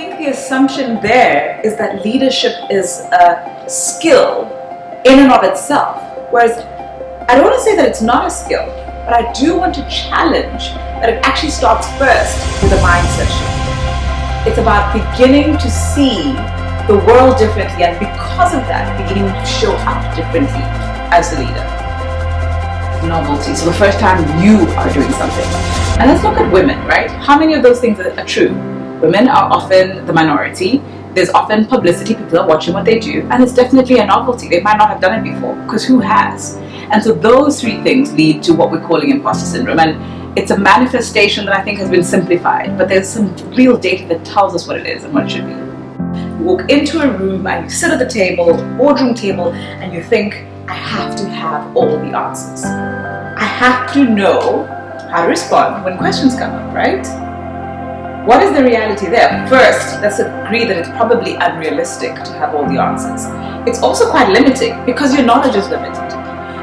think the assumption there is that leadership is a skill in and of itself, whereas I don't want to say that it's not a skill, but I do want to challenge that it actually starts first with a mindset shift. It's about beginning to see the world differently, and because of that, beginning to show up differently as a leader. Novelty, so the first time you are doing something. And let's look at women, right? How many of those things are true? Women are often the minority. There's often publicity, people are watching what they do, and it's definitely a novelty. They might not have done it before, because who has? And so those three things lead to what we're calling imposter syndrome. And it's a manifestation that I think has been simplified, but there's some real data that tells us what it is and what it should be. You walk into a room and you sit at the table, boardroom table, and you think, I have to have all the answers. I have to know how to respond when questions come up, right? What is the reality there? First, let's agree that it's probably unrealistic to have all the answers. It's also quite limiting because your knowledge is limited.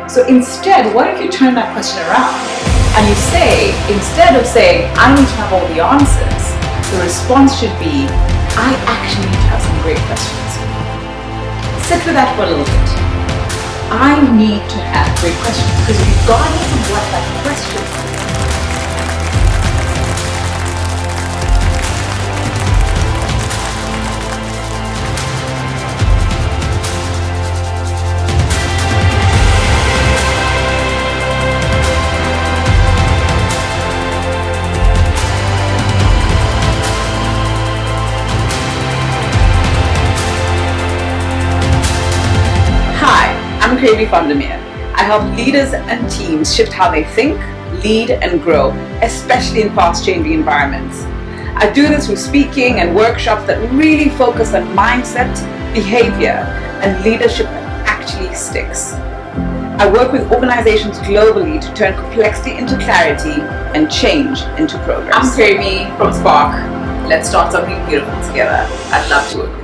So instead, what if you turn that question around and you say, instead of saying, I need to have all the answers, the response should be, I actually need to have some great questions. Sit with that for a little bit. I need to have great questions, because regardless of what that question is, I'm Karimi from I help leaders and teams shift how they think, lead, and grow, especially in fast-changing environments. I do this through speaking and workshops that really focus on mindset, behavior, and leadership that actually sticks. I work with organizations globally to turn complexity into clarity and change into progress. I'm Karimi from Spark. Let's start something beautiful together. I'd love to work with you.